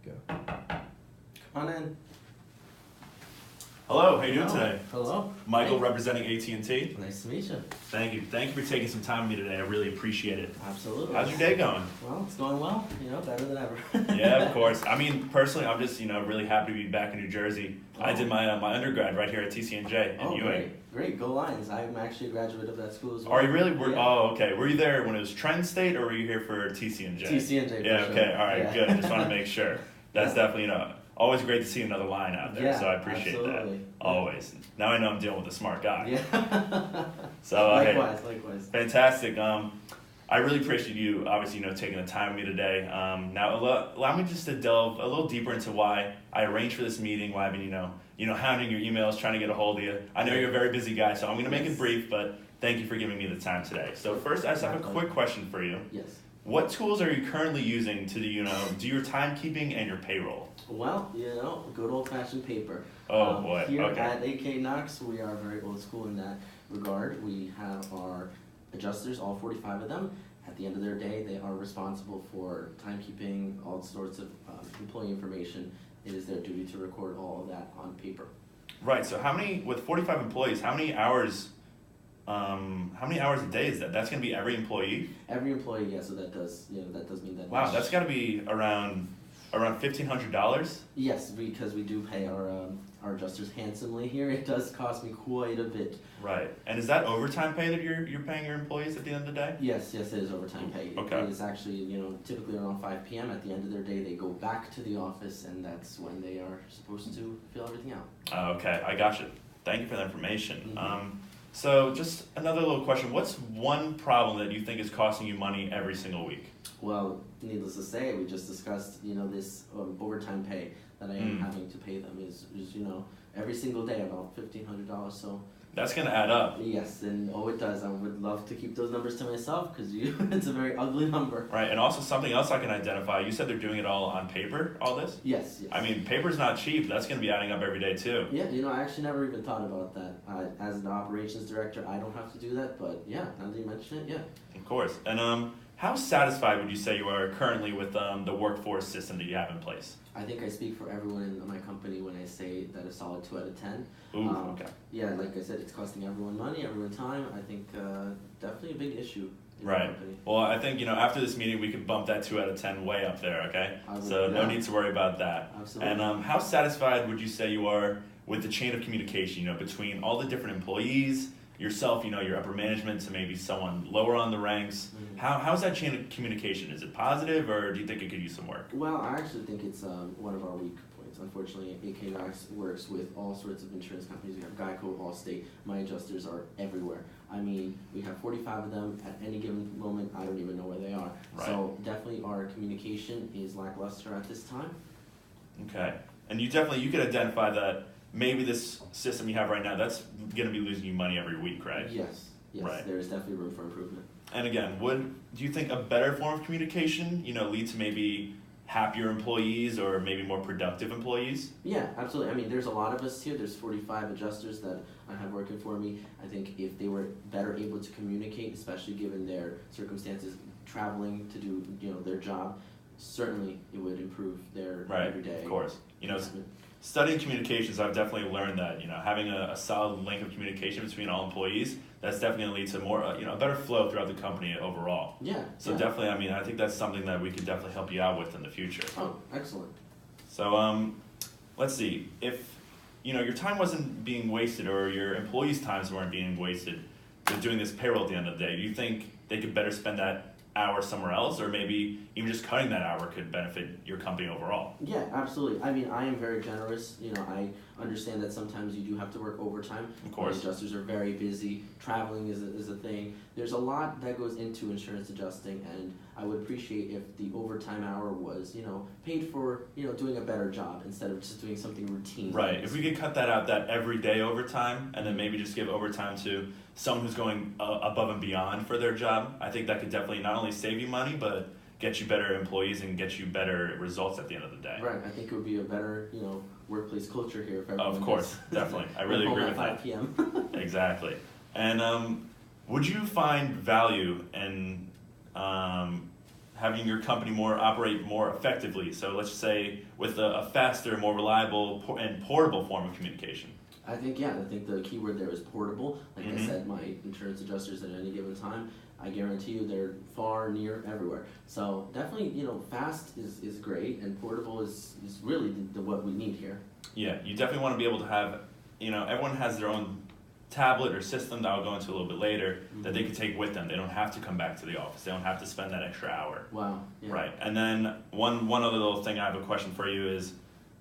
Go. Come on in. Hello, how you doing today? Hello. Michael representing AT&T. Nice to meet you. Thank you for taking some time with me today. I really appreciate it. Absolutely. How's your day going? Well, it's going well. Better than ever. Yeah, of course. I mean, personally, I'm just really happy to be back in New Jersey. Oh. I did my undergrad right here at TCNJ in UA. Great. Go Lions. I'm actually a graduate of that school as well. Are you really? Yeah. Oh, okay. Were you there when it was Trent State, or were you here for TCNJ? TCNJ. Yeah. For Okay. sure. All right. Yeah. Good. Just want to make sure. That's definitely always great to see another line out there. Yeah, So I appreciate absolutely. that. Always. Now I know I'm dealing with a smart guy. Yeah. So likewise. Fantastic. I really appreciate you, obviously, taking the time with me today. Now, allow me just to delve a little deeper into why I arranged for this meeting, why I've been, hounding your emails, trying to get a hold of you. I know you're a very busy guy, so I'm going to make it brief, but thank you for giving me the time today. So first, I just have a quick question for you. Yes. What tools are you currently using to, do your timekeeping and your payroll? Well, good old-fashioned paper. Oh, boy. Here Okay. at A.K Knox, we are very old school in that regard. We have our adjusters, all 45 of them. At the end of their day, they are responsible for timekeeping, all sorts of employee information. It is their duty to record all of that on paper. Right. So with 45 employees, how many hours a day is that? That's going to be every employee? Every employee, yeah. So that does mean that. Wow, that's got to be around $1,500. Yes, because we do pay our adjusters handsomely here. It does cost me quite a bit. Right, and is that overtime pay that you're paying your employees at the end of the day? Yes, it is overtime pay. Okay. It is actually, typically around 5 p.m. At the end of their day, they go back to the office, and that's when they are supposed to fill everything out. Okay, I got you. Thank you for that information. Mm-hmm. So just another little question. What's one problem that you think is costing you money every single week? Well, needless to say, we just discussed, this overtime pay that I am having to pay them is every single day about $1,500. So that's going to add up. yes, and it does. I would love to keep those numbers to myself because it's a very ugly number. Right, and also something else I can identify. You said they're doing it all on paper, all this? Yes. I mean, paper's not cheap. That's going to be adding up every day too. Yeah, I actually never even thought about that. As an operations director, I don't have to do that, but yeah, now that you mention it, yeah. Of course. And how satisfied would you say you are currently with the workforce system that you have in place? I think I speak for everyone in my company when I say that a solid 2 out of 10. Ooh, okay. Yeah, like I said, it's costing everyone money, everyone time. I think definitely a big issue in the Right. company. Well, I think, after this meeting, we could bump that 2 out of 10 way up there, okay? So no need to worry about that. Absolutely. And how satisfied would you say you are with the chain of communication, between all the different employees, yourself, your upper management to maybe someone lower on the ranks? Mm-hmm. How's that chain of communication? Is it positive, or do you think it could use some work? Well, I actually think it's one of our weak points. Unfortunately, A.K Knox works with all sorts of insurance companies. We have Geico, Allstate. My adjusters are everywhere. I mean, we have 45 of them at any given moment. I don't even know where they are. Right. So definitely our communication is lackluster at this time. Okay. And you could identify that maybe this system you have right now, that's going to be losing you money every week, right? Yes. Right. There is definitely room for improvement. And again, do you think a better form of communication, lead to maybe happier employees or maybe more productive employees? Yeah, absolutely. I mean, there's a lot of us here. There's 45 adjusters that I have working for me. I think if they were better able to communicate, especially given their circumstances, traveling to do their job, certainly it would improve their everyday. Of course. investment. Studying communications, I've definitely learned that having a solid link of communication between all employees, that's definitely going to lead to more a better flow throughout the company overall. Yeah. So yeah. definitely, I think that's something that we could definitely help you out with in the future. Oh, excellent. So let's see, if your time wasn't being wasted or your employees' times weren't being wasted to doing this payroll at the end of the day, do you think they could better spend that hour somewhere else, or maybe even just cutting that hour could benefit your company overall? Yeah, absolutely. I mean, I am very generous. I understand that sometimes you do have to work overtime. Of course. Adjusters are very busy. Traveling is a thing. There's a lot that goes into insurance adjusting, and I would appreciate if the overtime hour was, paid for, doing a better job instead of just doing something routine. Right. If we could cut that out, that everyday overtime, and then maybe just give overtime to someone who's going above and beyond for their job, I think that could definitely not only save you money, but get you better employees and get you better results at the end of the day. Right. I think it would be a better, workplace culture here if everyone Of course, definitely. I really agree with that. 5 p.m. Exactly. And would you find value in having your company operate more effectively. So let's say with a faster, more reliable, and portable form of communication. I think the key word there is portable. Like I said, my insurance adjusters at any given time, I guarantee you they're far, near, everywhere. So definitely, fast is great, and portable is really what we need here. Yeah, you definitely want to be able to have, everyone has their own tablet or system that I'll go into a little bit later that they can take with them. They don't have to come back to the office. They don't have to spend that extra hour. Wow. Yeah. Right. And then one other little thing I have a question for you is,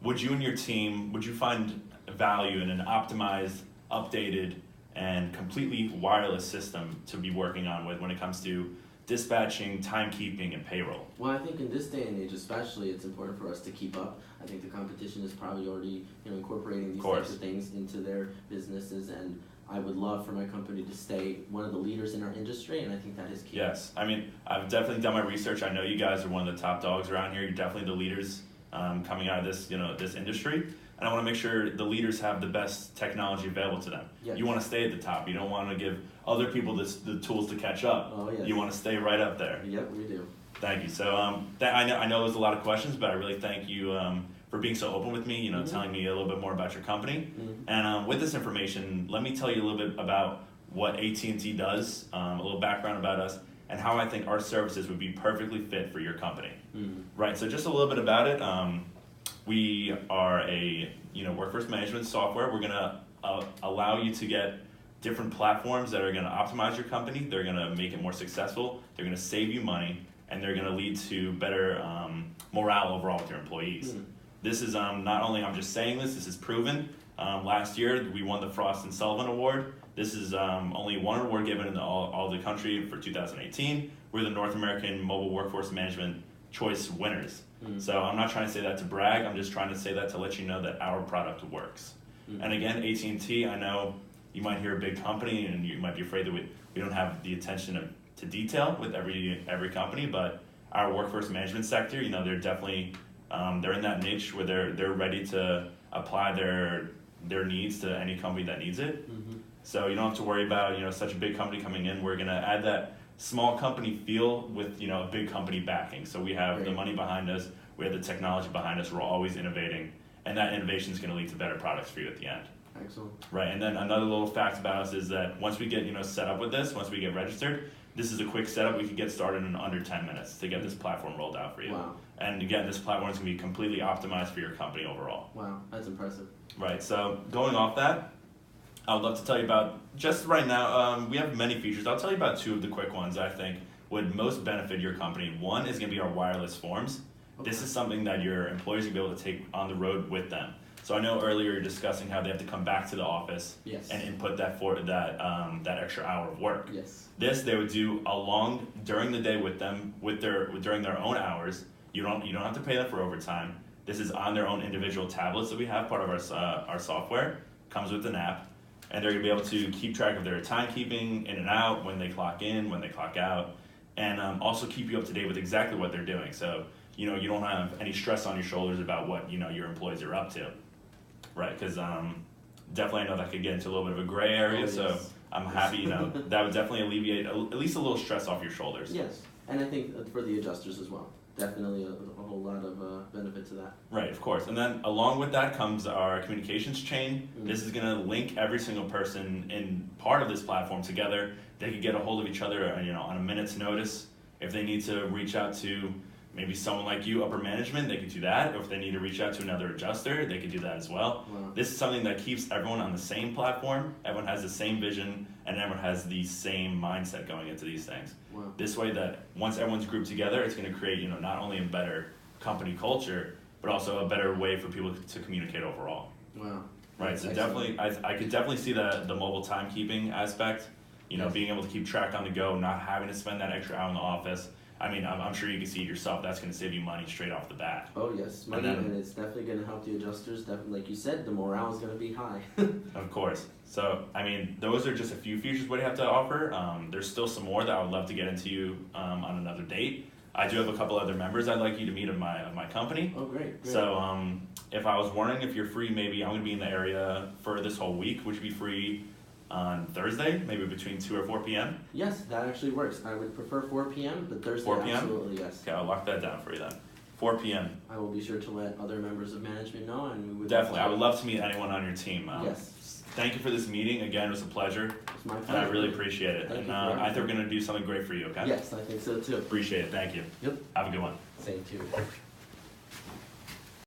would you and your team, would you find value in an optimized, updated, and completely wireless system to be working on with when it comes to dispatching, timekeeping, and payroll? Well, I think in this day and age especially, it's important for us to keep up. I think the competition is probably already incorporating these types of things into their businesses, and I would love for my company to stay one of the leaders in our industry, and I think that is key. Yes, I mean, I've definitely done my research. I know you guys are one of the top dogs around here. You're definitely the leaders coming out of this, this industry. And I want to make sure the leaders have the best technology available to them. Yes. You want to stay at the top. You don't want to give other people the tools to catch up. Oh, yes. You want to stay right up there. Yep, we do. Thank you. So I know there's a lot of questions, but I really thank you for being so open with me, telling me a little bit more about your company. And with this information, let me tell you a little bit about what AT&T does, a little background about us, and how I think our services would be perfectly fit for your company. Right, so just a little bit about it. We are a workforce management software. We're gonna allow you to get different platforms that are gonna optimize your company. They're gonna make it more successful. They're gonna save you money, and they're gonna lead to better morale overall with your employees. This is not only I'm just saying this is proven. Last year we won the Frost and Sullivan Award. This is only one award given in all the country for 2018. We're the North American Mobile Workforce Management Choice winners. So I'm not trying to say that to brag. I'm just trying to say that to let you know that our product works. And again, AT&T, I know you might hear a big company and you might be afraid that we don't have the attention to detail with every company, but our workforce management sector, they're definitely they're in that niche where they're ready to apply their needs to any company that needs it. So you don't have to worry about such a big company coming in. We're gonna add that small company feel with a big company backing. So we have the money behind us, we have the technology behind us. We're always innovating, and that innovation is going to lead to better products for you at the end. Excellent. Right, and then another little fact about us is that once we get set up with this, once we get registered, this is a quick setup. We can get started in under 10 minutes to get this platform rolled out for you. Wow. And again, this platform is going to be completely optimized for your company overall. Wow, that's impressive. Right, so going off that, I would love to tell you about, just right now, we have many features. I'll tell you about two of the quick ones I think would most benefit your company. One is going to be our wireless forms. Okay. This is something that your employees will be able to take on the road with them. So I know earlier you're discussing how they have to come back to the office and input that extra hour of work. Yes. This they would do during the day with them during their own hours. You don't have to pay them for overtime. This is on their own individual tablets that we have, part of our software. Comes with an app. And they're going to be able to keep track of their timekeeping in and out, when they clock in, when they clock out, and also keep you up to date with exactly what they're doing. So, you don't have any stress on your shoulders about what, your employees are up to. Right, because definitely I know that could get into a little bit of a gray area, so I'm happy, that would definitely alleviate at least a little stress off your shoulders. Yes, and I think for the adjusters as well. Definitely a whole lot of benefit to that. Right, of course. And then along with that comes our communications chain. This is going to link every single person in part of this platform together. They can get a hold of each other, on a minute's notice. If they need to reach out to maybe someone like you, upper management, they could do that. Or if they need to reach out to another adjuster, they could do that as well. Wow. This is something that keeps everyone on the same platform. Everyone has the same vision, and everyone has the same mindset going into these things. Wow. This way that once everyone's grouped together, it's going to create, not only a better company culture, but also a better way for people to communicate overall. Wow. Right, so definitely, I could definitely see the mobile timekeeping aspect, being able to keep track on the go, not having to spend that extra hour in the office. I mean, I'm sure you can see it yourself. That's going to save you money straight off the bat. Oh, yes. Money, and it's definitely going to help the adjusters. Definitely, like you said, the morale is going to be high. Of course. So, I mean, those are just a few features what you have to offer. There's still some more that I would love to get into you on another date. I do have a couple other members I'd like you to meet of my company. Oh, great. So, if I was wondering if you're free, maybe I'm going to be in the area for this whole week. Would you be free on Thursday, maybe between 2 or 4 p.m. Yes, that actually works. I would prefer 4 p.m., but Thursday 4 p.m.? absolutely yes. Okay, I'll lock that down for you then. 4 p.m. I will be sure to let other members of management know, and we would Definitely, I would love to meet anyone on your team. Yes. Thank you for this meeting. Again, it was a pleasure, It's my and pleasure. I really appreciate it. Thank And you for I think we're everything. gonna do something great for you. Okay? Yes, I think so too. Appreciate it. Thank you. Yep. Have a good one. Same to you.